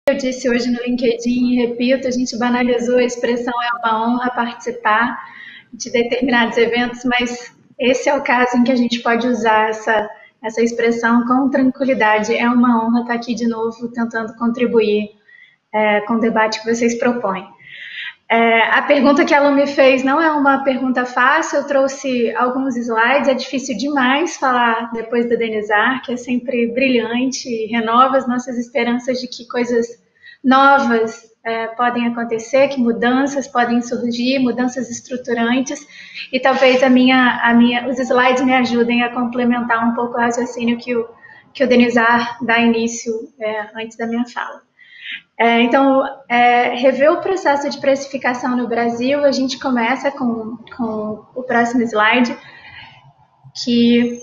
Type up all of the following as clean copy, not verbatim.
Eu disse hoje no LinkedIn e repito, a gente banalizou a expressão é uma honra participar de determinados eventos, mas esse é o caso em que a gente pode usar essa expressão com tranquilidade. É uma honra estar aqui de novo tentando contribuir com o debate que vocês propõem. A pergunta que ela me fez não é uma pergunta fácil, eu trouxe alguns slides, é difícil demais falar depois da Denizar, que é sempre brilhante e renova as nossas esperanças de que coisas novas podem acontecer, que mudanças podem surgir, mudanças estruturantes, e talvez os slides me ajudem a complementar um pouco o raciocínio que o Denizar dá início antes da minha fala. Então, rever o processo de precificação no Brasil, a gente começa com o próximo slide, que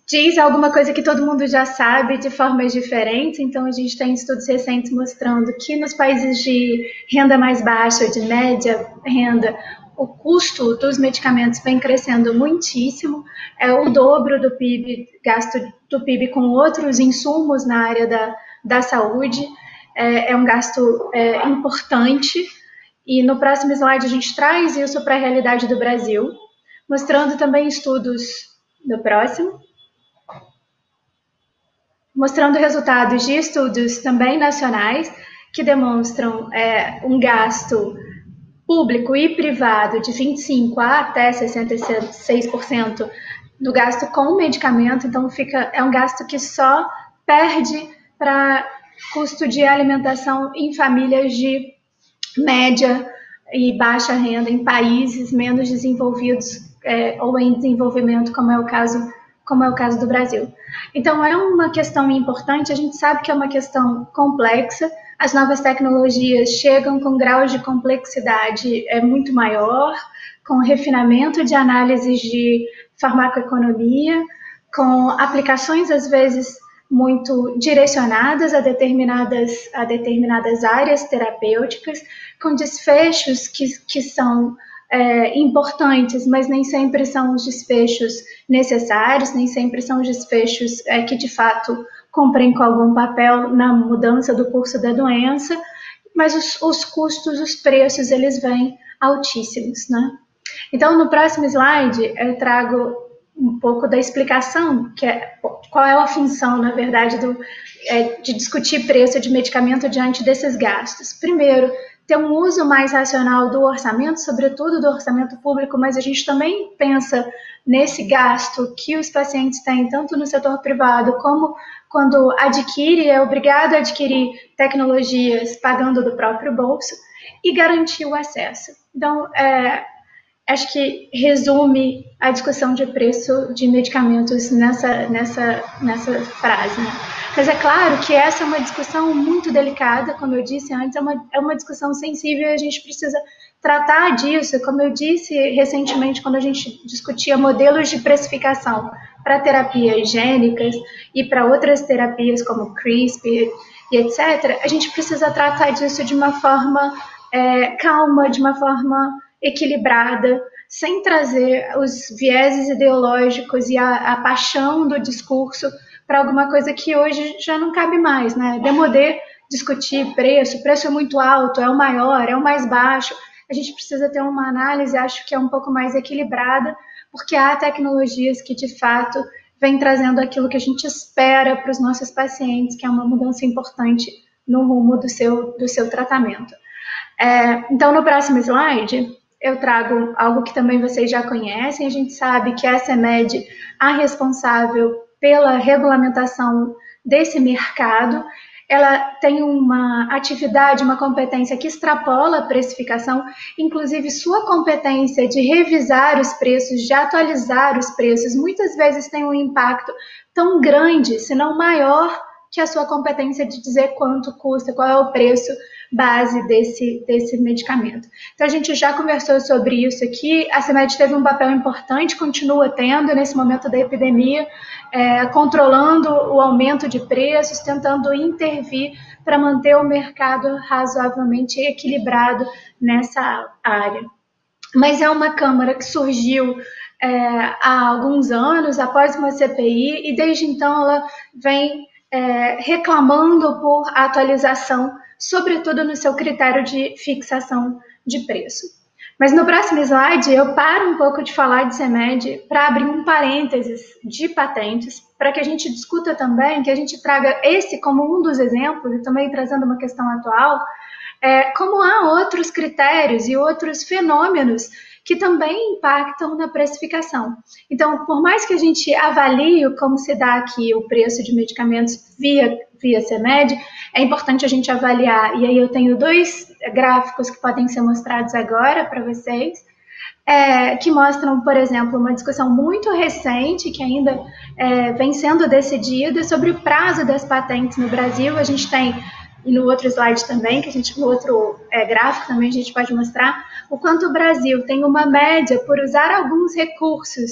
diz alguma coisa que todo mundo já sabe de formas diferentes. Então, a gente tem estudos recentes mostrando que nos países de renda mais baixa, de média renda, o custo dos medicamentos vem crescendo muitíssimo, é o dobro do PIB, gasto do PIB com outros insumos na área da saúde. É um gasto importante, e no próximo slide a gente traz isso para a realidade do Brasil, mostrando também estudos do próximo, mostrando resultados de estudos também nacionais, que demonstram um gasto público e privado de 25% a até 66% do gasto com medicamento. Então, é um gasto que só perde para custo de alimentação em famílias de média e baixa renda, em países menos desenvolvidos ou em desenvolvimento, como é o caso do Brasil. Então, é uma questão importante, a gente sabe que é uma questão complexa, as novas tecnologias chegam com graus de complexidade muito maior, com refinamento de análises de farmacoeconomia, com aplicações, às vezes, muito direcionadas a determinadas áreas terapêuticas, com desfechos que são importantes, mas nem sempre são os desfechos necessários, nem sempre são os desfechos que de fato cumprem com algum papel na mudança do curso da doença, mas os custos, os preços, eles vêm altíssimos, né? Então, no próximo slide, eu trago um pouco da explicação, qual é a função, na verdade, de discutir preço de medicamento diante desses gastos. Primeiro, ter um uso mais racional do orçamento, sobretudo do orçamento público, mas a gente também pensa nesse gasto que os pacientes têm, tanto no setor privado como quando é obrigado a adquirir tecnologias pagando do próprio bolso, e garantir o acesso. Então, acho que resume a discussão de preço de medicamentos nessa frase, né? Mas é claro que essa é uma discussão muito delicada, como eu disse antes, é uma discussão sensível e a gente precisa tratar disso. Como eu disse recentemente, quando a gente discutia modelos de precificação para terapias gênicas e para outras terapias como CRISPR e etc., a gente precisa tratar disso de uma forma calma, de uma forma equilibrada, sem trazer os vieses ideológicos e a paixão do discurso para alguma coisa que hoje já não cabe mais, né? Demodê discutir preço, o preço é muito alto, é o maior, é o mais baixo. A gente precisa ter uma análise, acho que é um pouco mais equilibrada, porque há tecnologias que de fato vêm trazendo aquilo que a gente espera para os nossos pacientes, que é uma mudança importante no rumo do seu tratamento. Então, no próximo slide, eu trago algo que também vocês já conhecem. A gente sabe que a CMED é a responsável pela regulamentação desse mercado. Ela tem uma atividade, uma competência que extrapola a precificação, inclusive sua competência de revisar os preços, de atualizar os preços, muitas vezes tem um impacto tão grande, se não maior, que a sua competência de dizer quanto custa, qual é o preço base desse medicamento. Então, a gente já conversou sobre isso aqui, a CMED teve um papel importante, continua tendo nesse momento da epidemia, controlando o aumento de preços, tentando intervir para manter o mercado razoavelmente equilibrado nessa área. Mas é uma Câmara que surgiu há alguns anos, após uma CPI, e desde então ela vem reclamando por atualização, sobretudo no seu critério de fixação de preço. Mas no próximo slide eu paro um pouco de falar de CMED para abrir um parênteses de patentes, para que a gente discuta também, que a gente traga esse como um dos exemplos, e também trazendo uma questão atual, como há outros critérios e outros fenômenos que também impactam na precificação. Então, por mais que a gente avalie como se dá aqui o preço de medicamentos via CMED, é importante a gente avaliar, e aí eu tenho 2 gráficos que podem ser mostrados agora para vocês, que mostram, por exemplo, uma discussão muito recente, que ainda vem sendo decidida, sobre o prazo das patentes no Brasil. A gente tem, e no outro slide também, no outro gráfico também a gente pode mostrar, o quanto o Brasil tem uma média por usar alguns recursos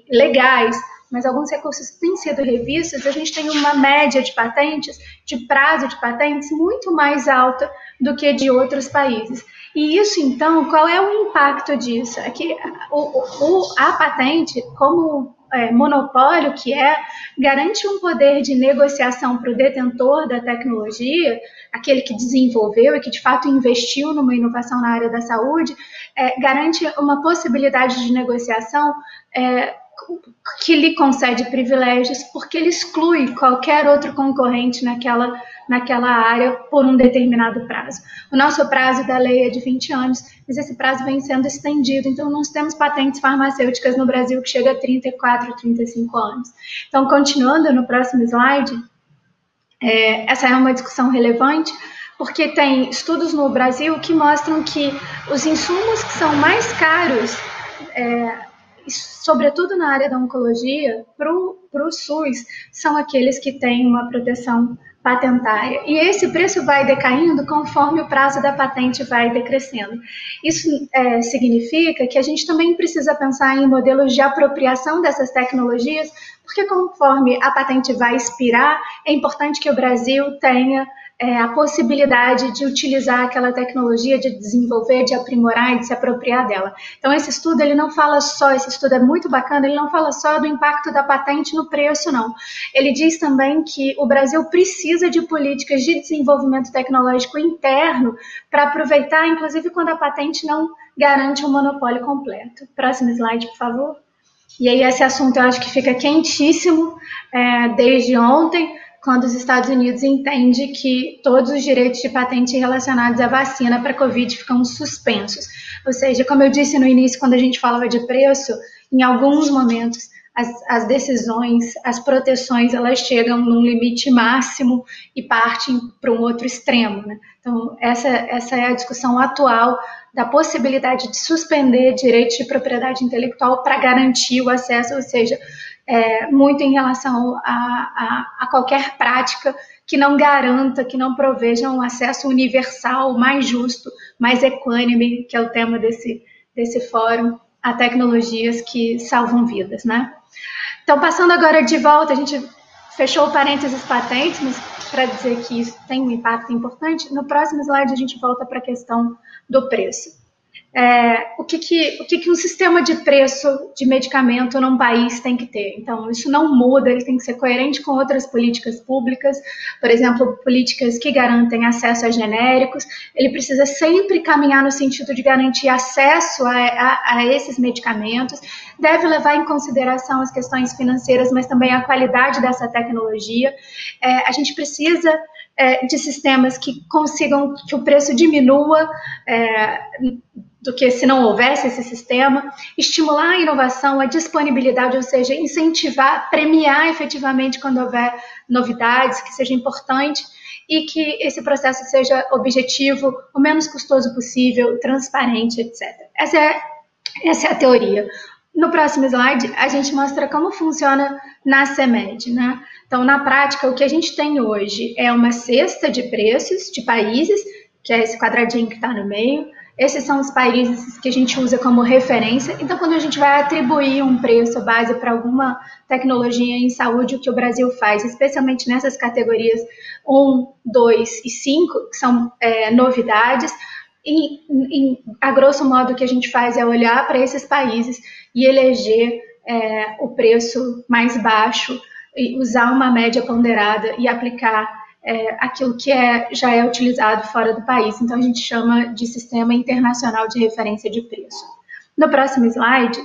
legais, mas alguns recursos têm sido revistos, a gente tem uma média de patentes, de prazo de patentes, muito mais alta do que de outros países. E isso, então, qual é o impacto disso? É que a patente, como monopólio que garante um poder de negociação para o detentor da tecnologia, aquele que desenvolveu e que de fato investiu numa inovação na área da saúde, garante uma possibilidade de negociação que lhe concede privilégios, porque ele exclui qualquer outro concorrente naquela área por um determinado prazo. O nosso prazo da lei é de 20 anos, mas esse prazo vem sendo estendido, então nós temos patentes farmacêuticas no Brasil que chega a 34, 35 anos. Então, continuando no próximo slide, essa é uma discussão relevante, porque tem estudos no Brasil que mostram que os insumos que são mais caros, sobretudo na área da oncologia, para o SUS, são aqueles que têm uma proteção patentária. E esse preço vai decaindo conforme o prazo da patente vai decrescendo. Isso significa que a gente também precisa pensar em modelos de apropriação dessas tecnologias, porque conforme a patente vai expirar, é importante que o Brasil tenha a possibilidade de utilizar aquela tecnologia, de desenvolver, de aprimorar e de se apropriar dela. Então, esse estudo, ele não fala só, esse estudo é muito bacana, ele não fala só do impacto da patente no preço, não. Ele diz também que o Brasil precisa de políticas de desenvolvimento tecnológico interno para aproveitar, inclusive quando a patente não garante um monopólio completo. Próximo slide, por favor. E aí, esse assunto eu acho que fica quentíssimo desde ontem, quando os Estados Unidos entendem que todos os direitos de patente relacionados à vacina para a Covid ficam suspensos. Ou seja, como eu disse no início, quando a gente falava de preço, em alguns momentos as decisões, as proteções, elas chegam num limite máximo e partem para um outro extremo, né? Então, essa é a discussão atual da possibilidade de suspender direitos de propriedade intelectual para garantir o acesso, ou seja, muito em relação a qualquer prática que não garanta, que não proveja um acesso universal, mais justo, mais equânime, que é o tema desse fórum, a tecnologias que salvam vidas, né? Então, passando agora de volta, a gente fechou o parênteses patentes, mas para dizer que isso tem um impacto importante, no próximo slide a gente volta para a questão do preço. O que um sistema de preço de medicamento num país tem que ter? Então, isso não muda, ele tem que ser coerente com outras políticas públicas, por exemplo, políticas que garantem acesso a genéricos, ele precisa sempre caminhar no sentido de garantir acesso a esses medicamentos, deve levar em consideração as questões financeiras, mas também a qualidade dessa tecnologia. A gente precisa de sistemas que consigam que o preço diminua, do que se não houvesse esse sistema, estimular a inovação, a disponibilidade, ou seja, incentivar, premiar efetivamente quando houver novidades, que seja importante e que esse processo seja objetivo, o menos custoso possível, transparente, etc. Essa é a teoria. No próximo slide, a gente mostra como funciona na CMED, né? Então, na prática, o que a gente tem hoje é uma cesta de preços de países, que é esse quadradinho que está no meio. Esses são os países que a gente usa como referência. Então, quando a gente vai atribuir um preço base para alguma tecnologia em saúde, o que o Brasil faz, especialmente nessas categorias 1, 2 e 5, que são novidades, a grosso modo, o que a gente faz é olhar para esses países e eleger o preço mais baixo usar uma média ponderada e aplicar aquilo que já é utilizado fora do país. Então, a gente chama de Sistema Internacional de Referência de Preço. No próximo slide,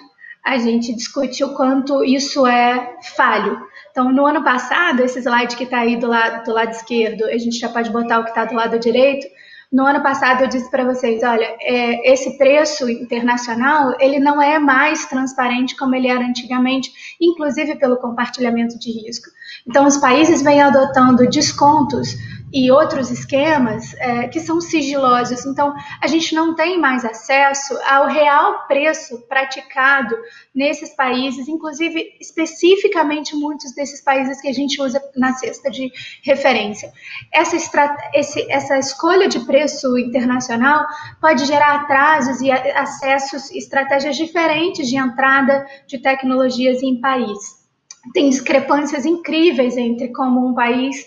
a gente discute o quanto isso é falho. Então, no ano passado, esse slide que está aí do lado esquerdo, a gente já pode botar o que está do lado direito. No ano passado, eu disse para vocês, olha, esse preço internacional, ele não é mais transparente como ele era antigamente, inclusive pelo compartilhamento de risco. Então, os países vêm adotando descontos e outros esquemas que são sigilosos. Então, a gente não tem mais acesso ao real preço praticado nesses países, inclusive especificamente muitos desses países que a gente usa na cesta de referência. Essa escolha de preço internacional pode gerar atrasos e acessos, estratégias diferentes de entrada de tecnologias em país. Tem discrepâncias incríveis entre como um país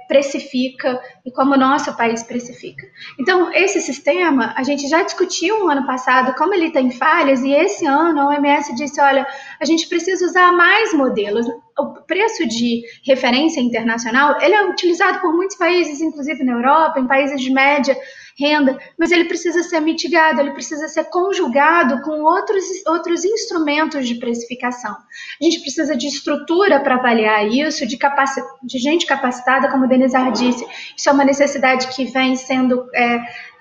precifica e como o nosso país precifica. Então, esse sistema, a gente já discutiu no ano passado como ele tem falhas, e esse ano a OMS disse, olha, a gente precisa usar mais modelos. O preço de referência internacional, ele é utilizado por muitos países, inclusive na Europa, em países de média renda, mas ele precisa ser mitigado, ele precisa ser conjugado com outros instrumentos de precificação. A gente precisa de estrutura para avaliar isso, de gente capacitada, como o Denizar disse. Isso é uma necessidade que vem sendo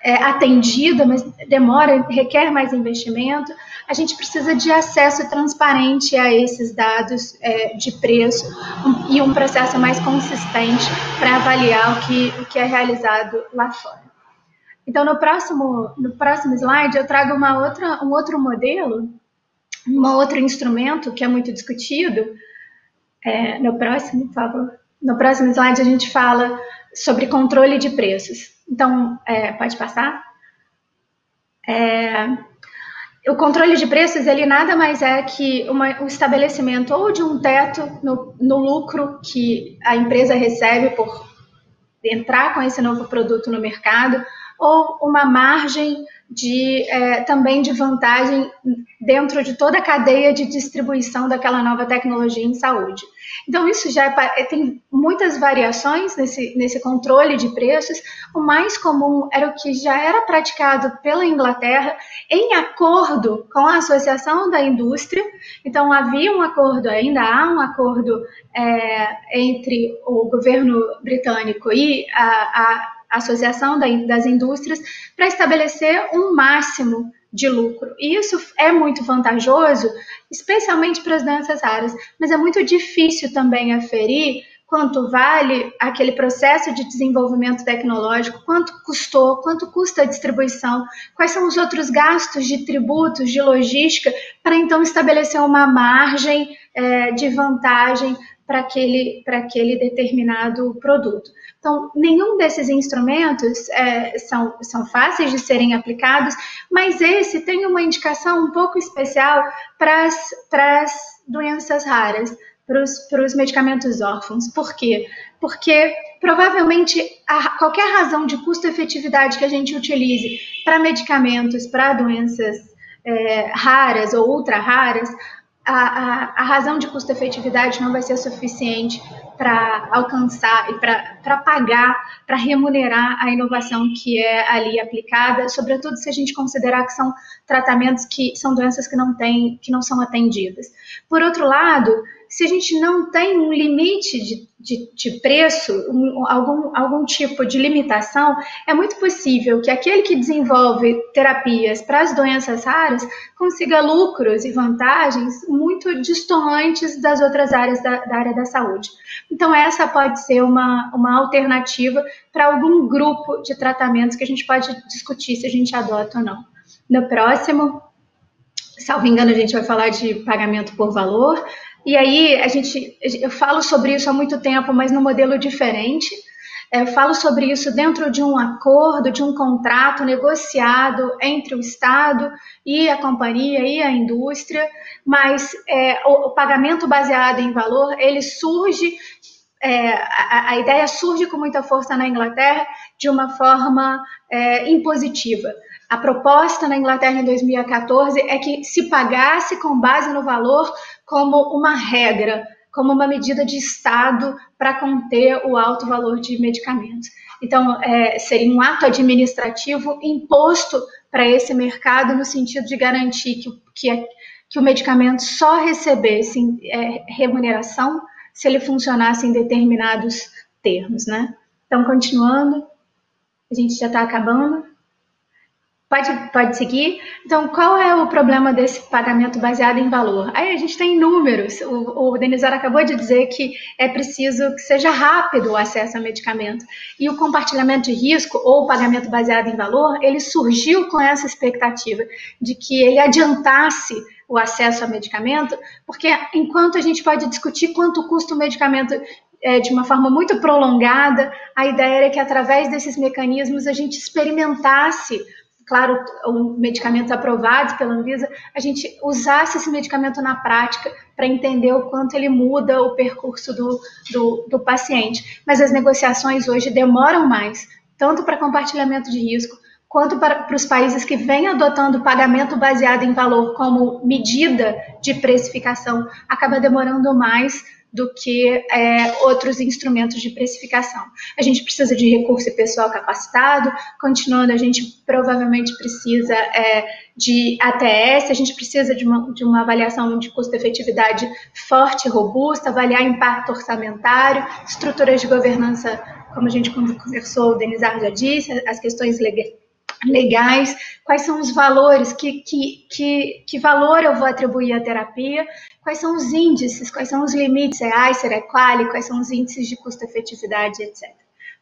atendida, mas demora, requer mais investimento. A gente precisa de acesso transparente a esses dados de preço e um processo mais consistente para avaliar o que é realizado lá fora. Então, no próximo slide, eu trago um outro modelo, um outro instrumento que é muito discutido. No próximo, por favor. No próximo slide, a gente fala sobre controle de preços. Então, pode passar? O controle de preços, ele nada mais é que o estabelecimento ou de um teto no lucro que a empresa recebe por entrar com esse novo produto no mercado, ou uma margem também de vantagem dentro de toda a cadeia de distribuição daquela nova tecnologia em saúde. Então, isso já tem muitas variações nesse controle de preços. O mais comum era o que já era praticado pela Inglaterra em acordo com a Associação da Indústria. Então, havia um acordo, ainda há um acordo entre o governo britânico e a Associação das Indústrias para estabelecer um máximo de lucro. E isso é muito vantajoso, especialmente para as doenças raras, mas é muito difícil também aferir quanto vale aquele processo de desenvolvimento tecnológico, quanto custou, quanto custa a distribuição, quais são os outros gastos de tributos, de logística, para então estabelecer uma margem de vantagem para aquele determinado produto. Então, nenhum desses instrumentos são fáceis de serem aplicados, mas esse tem uma indicação um pouco especial para as doenças raras, para os medicamentos órfãos. Por quê? Porque provavelmente qualquer razão de custo-efetividade que a gente utilize para medicamentos, para doenças raras ou ultra-raras, a razão de custo-efetividade não vai ser suficiente para alcançar e para pagar, para remunerar a inovação que é ali aplicada, sobretudo se a gente considerar que são tratamentos que são doenças que não são atendidas. Por outro lado, se a gente não tem um limite de preço, algum tipo de limitação, é muito possível que aquele que desenvolve terapias para as doenças raras consiga lucros e vantagens muito distantes das outras áreas da área da saúde. Então, essa pode ser uma alternativa para algum grupo de tratamentos que a gente pode discutir se a gente adota ou não. No próximo, salvo engano, a gente vai falar de pagamento por valor. E aí, eu falo sobre isso há muito tempo, mas num modelo diferente. Eu falo sobre isso dentro de um acordo, de um contrato negociado entre o Estado e a companhia e a indústria, mas o pagamento baseado em valor, ele surge, a ideia surge com muita força na Inglaterra de uma forma impositiva. A proposta na Inglaterra em 2014 é que se pagasse com base no valor como uma regra, como uma medida de Estado para conter o alto valor de medicamentos. Então, seria um ato administrativo imposto para esse mercado no sentido de garantir que o medicamento só recebesse remuneração se ele funcionasse em determinados termos, né? Então, continuando, a gente já está acabando. Pode seguir? Então, qual é o problema desse pagamento baseado em valor? Aí a gente tem números. O Denizar acabou de dizer que é preciso que seja rápido o acesso a medicamento. E o compartilhamento de risco, ou o pagamento baseado em valor, ele surgiu com essa expectativa de que ele adiantasse o acesso a medicamento, porque enquanto a gente pode discutir quanto custa o medicamento de uma forma muito prolongada, a ideia era que através desses mecanismos a gente experimentasse, claro, medicamentos aprovados pela Anvisa, a gente usasse esse medicamento na prática para entender o quanto ele muda o percurso do paciente. Mas as negociações hoje demoram mais, tanto para compartilhamento de risco, quanto para os países que vêm adotando pagamento baseado em valor como medida de precificação, acaba demorando mais do que outros instrumentos de precificação. A gente precisa de recurso pessoal capacitado, continuando, a gente provavelmente precisa de ATS, a gente precisa de uma avaliação de custo-efetividade forte e robusta, avaliar impacto orçamentário, estruturas de governança, como a gente conversou, o Denizar já disse, as questões legais, quais são os valores, que valor eu vou atribuir à terapia, quais são os índices, quais são os limites, ICER, EQUALI, quais são os índices de custo-efetividade, etc.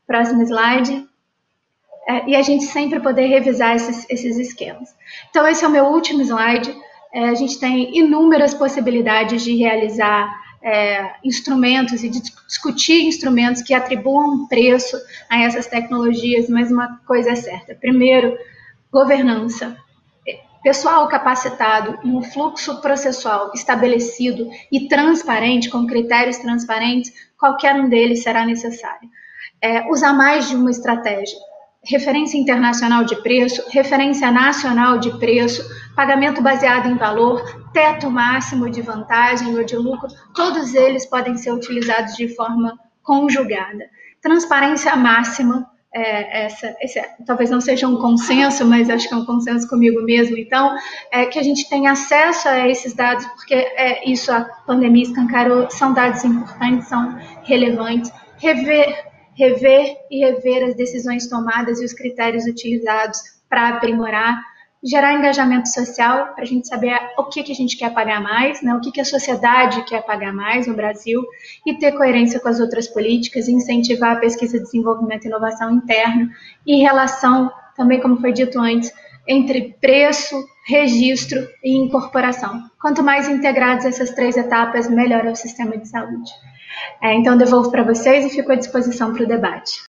Próximo slide. E a gente sempre poder revisar esses esquemas. Então, esse é o meu último slide. A gente tem inúmeras possibilidades de realizar instrumentos e de discutir instrumentos que atribuam um preço a essas tecnologias, mas uma coisa é certa. Primeiro, governança. Pessoal capacitado e um fluxo processual estabelecido e transparente, com critérios transparentes, qualquer um deles será necessário. Usar mais de uma estratégia. Referência internacional de preço, referência nacional de preço, pagamento baseado em valor, teto máximo de vantagem ou de lucro, todos eles podem ser utilizados de forma conjugada. Transparência máxima, talvez não seja um consenso, mas acho que é um consenso comigo mesmo, então, que a gente tenha acesso a esses dados, porque isso a pandemia escancarou, são dados importantes, são relevantes, rever as decisões tomadas e os critérios utilizados para aprimorar, gerar engajamento social, para a gente saber o que a gente quer pagar mais, né, o que a sociedade quer pagar mais no Brasil, e ter coerência com as outras políticas, incentivar a pesquisa, desenvolvimento e inovação interna, e relação, também como foi dito antes, entre preço, registro e incorporação. Quanto mais integradas essas três etapas, melhor é o sistema de saúde. Então, devolvo para vocês e fico à disposição para o debate.